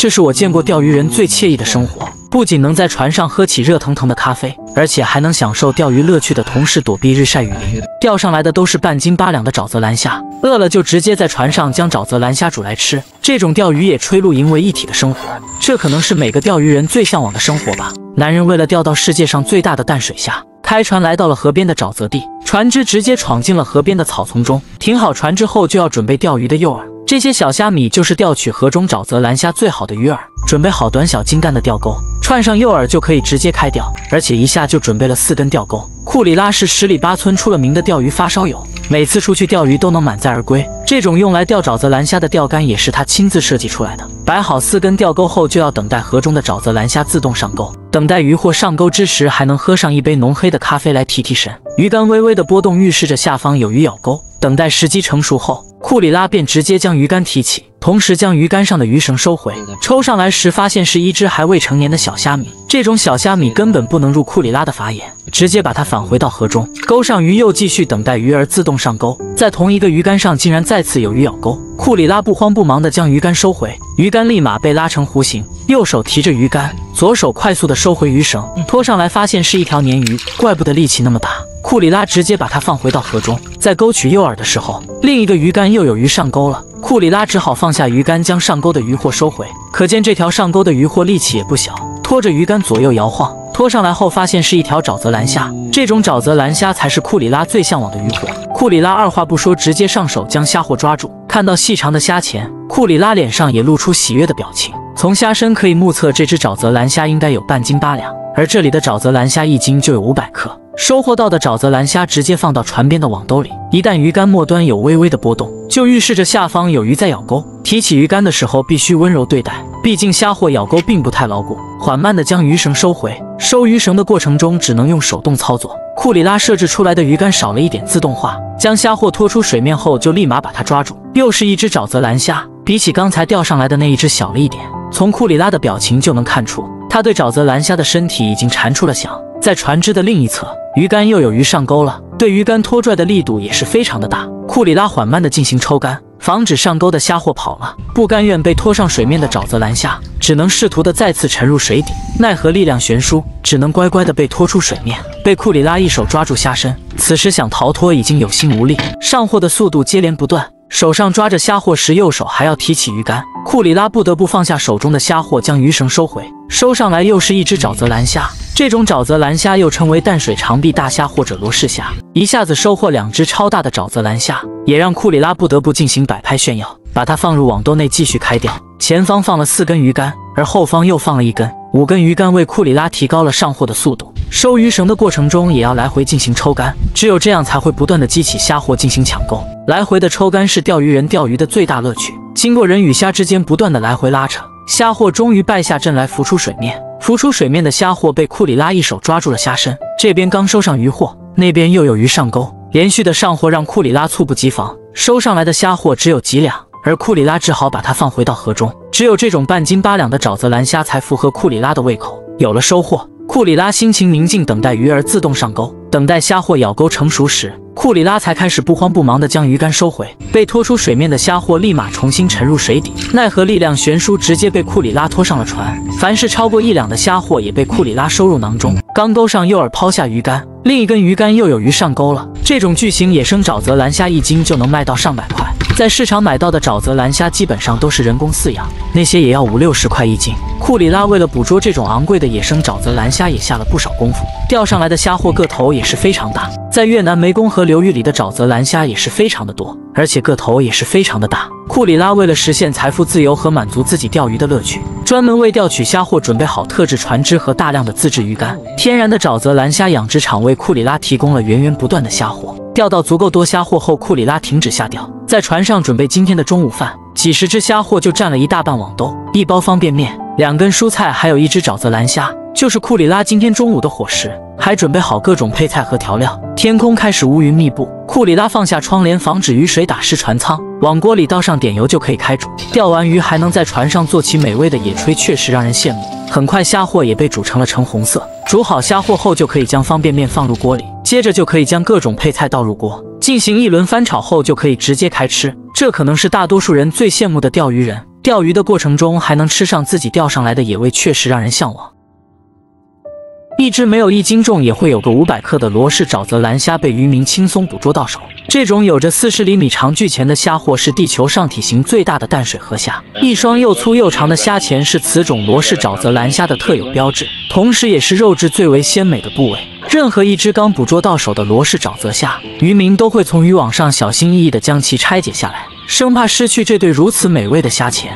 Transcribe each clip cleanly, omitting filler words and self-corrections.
这是我见过钓鱼人最惬意的生活。不仅能在船上喝起热腾腾的咖啡，而且还能享受钓鱼乐趣的同时躲避日晒雨淋。钓上来的都是半斤8两的沼泽蓝虾，饿了就直接在船上将沼泽蓝虾煮来吃。这种钓鱼也吹露营为一体的生活，这可能是每个钓鱼人最向往的生活吧。男人为了钓到世界上最大的淡水虾，开船来到了河边的沼泽地，船只直接闯进了河边的草丛中。停好船之后，就要准备钓鱼的诱饵。这些小虾米就是钓取河中沼泽蓝虾最好的鱼饵。准备好短小精干的钓钩，串上诱饵就可以直接开钓，而且一下就准备了4根钓钩。库里拉是10里8村出了名的钓鱼发烧友，每次出去钓鱼都能满载而归。这种用来钓沼泽蓝虾的钓竿也是他亲自设计出来的。摆好4根钓钩后，就要等待河中的沼泽蓝虾自动上钩。等待鱼货上钩之时，还能喝上一杯浓黑的咖啡来提提神。鱼竿微微的波动，预示着下方有鱼咬钩。等待时机成熟后，库里拉便直接将鱼竿提起，同时将鱼竿上的鱼绳收回。抽上来时，发现是一只还未成年的小虾米。这种小虾米根本不能入库里拉的法眼，直接把它返回到河中，钩上鱼又继续等待鱼儿自动上钩。在同一个鱼竿上，竟然再次有鱼咬钩。库里拉不慌不忙地将鱼竿收回，鱼竿立马被拉成弧形，右手提着鱼竿，左手快速地收回鱼绳，拖上来发现是一条鲶鱼，怪不得力气那么大。库里拉直接把它放回到河中，在勾取诱饵的时候，另一个鱼竿又有鱼上钩了。库里拉只好放下鱼竿，将上钩的鱼货收回。可见这条上钩的鱼货力气也不小，拖着鱼竿左右摇晃。拖上来后发现是一条沼泽蓝虾，这种沼泽蓝虾才是库里拉最向往的鱼货。库里拉二话不说，直接上手将虾货抓住。看到细长的虾钳，库里拉脸上也露出喜悦的表情。从虾身可以目测，这只沼泽蓝虾应该有半斤8两，而这里的沼泽蓝虾1斤就有500克。收获到的沼泽蓝虾直接放到船边的网兜里，一旦鱼竿末端有微微的波动，就预示着下方有鱼在咬钩。提起鱼竿的时候必须温柔对待，毕竟虾货咬钩并不太牢固。缓慢地将鱼绳收回，收鱼绳的过程中只能用手动操作。库里拉设置出来的鱼竿少了一点自动化，将虾货拖出水面后就立马把它抓住。又是一只沼泽蓝虾，比起刚才钓上来的那一只小了一点。从库里拉的表情就能看出，他对沼泽蓝虾的身体已经馋出了翔。在船只的另一侧，鱼竿又有鱼上钩了，对鱼竿拖拽的力度也是非常的大。库里拉缓慢地进行抽竿，防止上钩的虾货跑了。不甘愿被拖上水面的沼泽蓝虾，只能试图的再次沉入水底，奈何力量悬殊，只能乖乖的被拖出水面，被库里拉一手抓住虾身。此时想逃脱已经有心无力，上货的速度接连不断，手上抓着虾货时，右手还要提起鱼竿。库里拉不得不放下手中的虾货，将鱼绳收回。收上来又是一只沼泽蓝虾，这种沼泽蓝虾又称为淡水长臂大虾或者罗氏虾。一下子收获2只超大的沼泽蓝虾，也让库里拉不得不进行摆拍炫耀，把它放入网兜内继续开钓。前方放了4根鱼竿，而后方又放了1根，5根鱼竿为库里拉提高了上货的速度。收鱼绳的过程中也要来回进行抽竿，只有这样才会不断的激起虾货进行抢钩。来回的抽竿是钓鱼人钓鱼的最大乐趣。经过人与虾之间不断的来回拉扯，虾货终于败下阵来，浮出水面。浮出水面的虾货被库里拉一手抓住了虾身，这边刚收上鱼货，那边又有鱼上钩，连续的上货让库里拉猝不及防，收上来的虾货只有几两，而库里拉只好把它放回到河中。只有这种半斤8两的沼泽蓝虾才符合库里拉的胃口。有了收获，库里拉心情宁静，等待鱼儿自动上钩。等待虾货咬钩成熟时，库里拉才开始不慌不忙地将鱼竿收回。被拖出水面的虾货立马重新沉入水底，奈何力量悬殊，直接被库里拉拖上了船。凡是超过1两的虾货也被库里拉收入囊中。刚钩上诱饵，抛下鱼竿，另一根鱼竿又有鱼上钩了。这种巨型野生沼泽蓝虾1斤就能卖到上百块。在市场买到的沼泽蓝虾基本上都是人工饲养，那些也要50-60块1斤。库里拉为了捕捉这种昂贵的野生沼泽蓝虾也下了不少功夫，钓上来的虾货个头也是非常大。在越南湄公河流域里的沼泽蓝虾也是非常的多，而且个头也是非常的大。库里拉为了实现财富自由和满足自己钓鱼的乐趣，专门为钓取虾货准备好特制船只和大量的自制鱼竿。天然的沼泽蓝虾养殖场为库里拉提供了源源不断的虾货。钓到足够多虾货后，库里拉停止下钓，在船上准备今天的中午饭。几十只虾货就占了1大半网兜，1包方便面，2根蔬菜，还有1只沼泽蓝虾，就是库里拉今天中午的伙食。还准备好各种配菜和调料。天空开始乌云密布，库里拉放下窗帘，防止雨水打湿船舱，往锅里倒上点油就可以开煮。钓完鱼还能在船上做起美味的野炊，确实让人羡慕。很快虾货也被煮成了橙红色。煮好虾货后，就可以将方便面放入锅里，接着就可以将各种配菜倒入锅，进行一轮翻炒后，就可以直接开吃。这可能是大多数人最羡慕的钓鱼人。钓鱼的过程中还能吃上自己钓上来的野味，确实让人向往。一只没有1斤重也会有个500克的罗氏沼泽蓝虾被渔民轻松捕捉到手。这种有着40厘米长巨钳的虾货是地球上体型最大的淡水河虾，一双又粗又长的虾钳是此种罗氏沼泽蓝虾的特有标志，同时也是肉质最为鲜美的部位。任何一只刚捕捉到手的罗氏沼泽虾，渔民都会从渔网上小心翼翼地将其拆解下来，生怕失去这对如此美味的虾钳。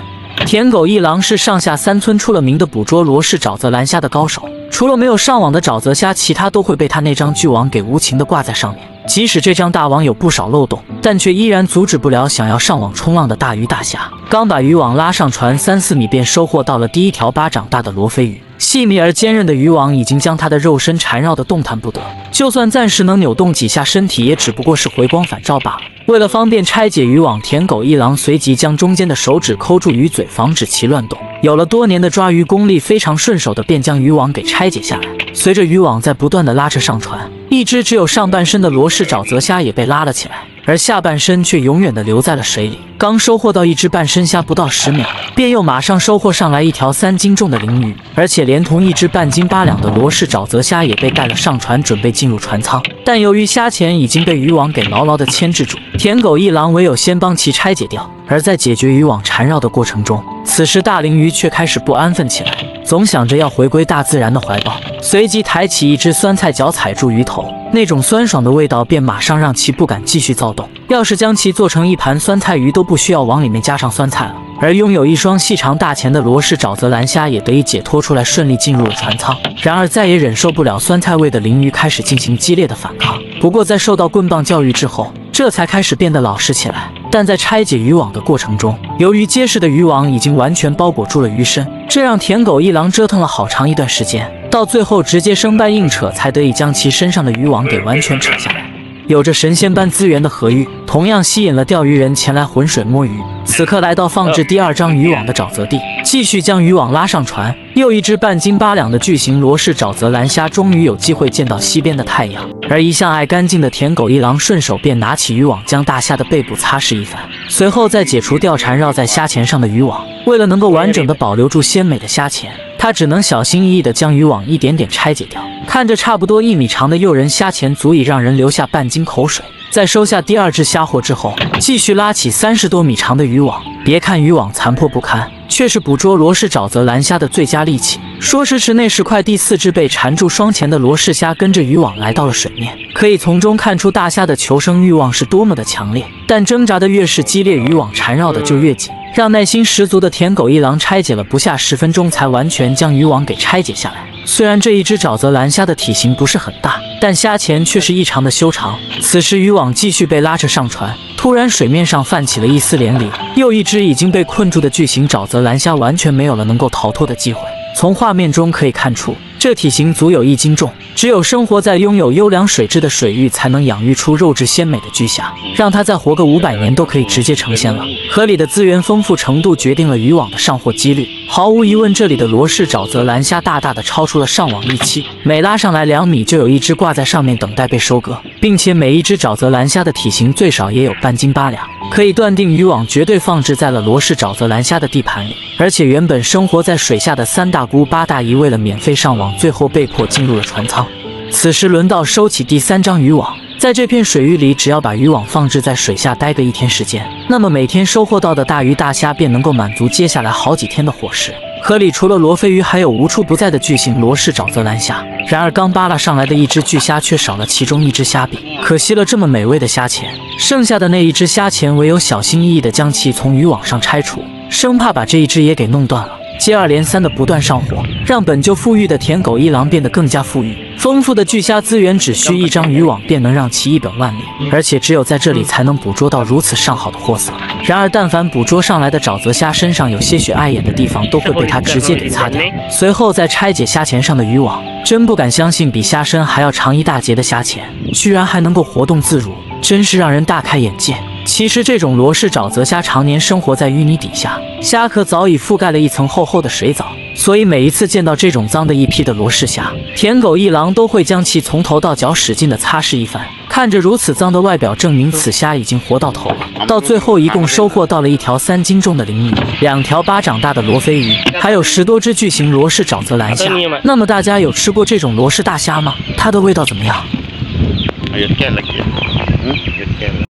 田狗一郎是上下3村出了名的捕捉罗氏沼泽蓝虾的高手，除了没有上网的沼泽虾，其他都会被他那张巨网给无情地挂在上面。即使这张大网有不少漏洞，但却依然阻止不了想要上网冲浪的大鱼大虾。刚把渔网拉上船3-4米，便收获到了第一条巴掌大的罗非鱼。细密而坚韧的渔网已经将它的肉身缠绕得动弹不得，就算暂时能扭动几下身体，也只不过是回光返照罢了。为了方便拆解渔网，田狗一郎随即将中间的手指抠住鱼嘴，防止其乱动。有了多年的抓鱼功力，非常顺手的便将渔网给拆解下来。随着渔网在不断的拉扯上船，一只只有上半身的罗氏沼泽虾也被拉了起来，而下半身却永远的留在了水里。刚收获到一只半身虾不到10秒，便又马上收获上来一条3斤重的鲮鱼，而且连同一只半斤8两的罗氏沼泽虾也被带了上船，准备进入船舱。但由于虾钳已经被渔网给牢牢的牵制住，田狗一郎唯有先帮其拆解掉。而在解决渔网缠绕的过程中，此时大鲮鱼却开始不安分起来，总想着要回归大自然的怀抱，随即抬起一只酸菜脚踩住鱼头，那种酸爽的味道便马上让其不敢继续躁动。要是将其做成一盘酸菜鱼，都不需要往里面加上酸菜了。而拥有一双细长大钳的罗氏沼泽蓝虾也得以解脱出来，顺利进入了船舱。然而再也忍受不了酸菜味的鲮鱼开始进行激烈的反抗，不过在受到棍棒教育之后，这才开始变得老实起来。但在拆解渔网的过程中，由于结实的渔网已经完全包裹住了鱼身，这让田狗一郎折腾了好长一段时间，到最后直接生搬硬扯，才得以将其身上的渔网给完全扯下来。有着神仙般资源的河域，同样吸引了钓鱼人前来浑水摸鱼。此刻来到放置第2张渔网的沼泽地，继续将渔网拉上船。又一只半斤8两的巨型罗氏沼泽蓝虾终于有机会见到西边的太阳，而一向爱干净的田狗一郎顺手便拿起渔网，将大虾的背部擦拭一番，随后再解除钓缠绕在虾钳上的渔网。为了能够完整的保留住鲜美的虾钳，他只能小心翼翼地将渔网一点点拆解掉。看着差不多1米长的诱人虾钳，足以让人流下半斤口水。在收下第2只虾货之后，继续拉起30多米长的渔网。别看渔网残破不堪，却是捕捉罗氏沼泽蓝虾的最佳利器。说时迟，那时快，第4只被缠住双钳的罗氏虾跟着渔网来到了水面，可以从中看出大虾的求生欲望是多么的强烈。但挣扎的越是激烈，渔网缠绕的就越紧，让耐心十足的田狗一郎拆解了不下10分钟，才完全将渔网给拆解下来。虽然这一只沼泽蓝虾的体型不是很大，但虾钳却是异常的修长。此时渔网继续被拉扯上船，突然水面上泛起了一丝涟漪，又一只已经被困住的巨型沼泽蓝虾完全没有了能够逃脱的机会。从画面中可以看出，这体型足有1斤重，只有生活在拥有优良水质的水域才能养育出肉质鲜美的巨虾，让它再活个500年都可以直接成仙了。河里的资源丰富程度决定了渔网的上货几率。毫无疑问，这里的罗氏沼泽蓝虾大大的超出了上网预期，每拉上来2米就有一只挂在上面等待被收割，并且每一只沼泽蓝虾的体型最少也有半斤8两，可以断定渔网绝对放置在了罗氏沼泽蓝虾的地盘里。而且原本生活在水下的3大姑8大姨为了免费上网，最后被迫进入了船舱。此时轮到收起第3张渔网，在这片水域里，只要把渔网放置在水下待个1天时间，那么每天收获到的大鱼大虾便能够满足接下来好几天的伙食。河里除了罗非鱼，还有无处不在的巨型罗氏沼泽蓝虾。然而刚扒拉上来的一只巨虾却少了其中一只虾臂，可惜了这么美味的虾钳。剩下的那一只虾钳，唯有小心翼翼地将其从渔网上拆除，生怕把这一只也给弄断了。接二连三的不断上火，让本就富裕的田狗一郎变得更加富裕。丰富的巨虾资源只需1张渔网便能让其一本万利，而且只有在这里才能捕捉到如此上好的货色。然而但凡捕捉上来的沼泽虾身上有些许碍眼的地方，都会被它直接给擦掉。随后再拆解虾钳上的渔网，真不敢相信比虾身还要长一大截的虾钳居然还能够活动自如，真是让人大开眼界。其实这种罗氏沼泽虾常年生活在淤泥底下，虾壳早已覆盖了一层厚厚的水藻，所以每一次见到这种脏的一批的罗氏虾，舔狗一郎都会将其从头到脚使劲的擦拭一番。看着如此脏的外表，证明此虾已经活到头了。到最后，一共收获到了1条3斤重的鲮鱼，2条巴掌大的罗非鱼，还有10多只巨型罗氏沼泽蓝虾。那么大家有吃过这种罗氏大虾吗？它的味道怎么样？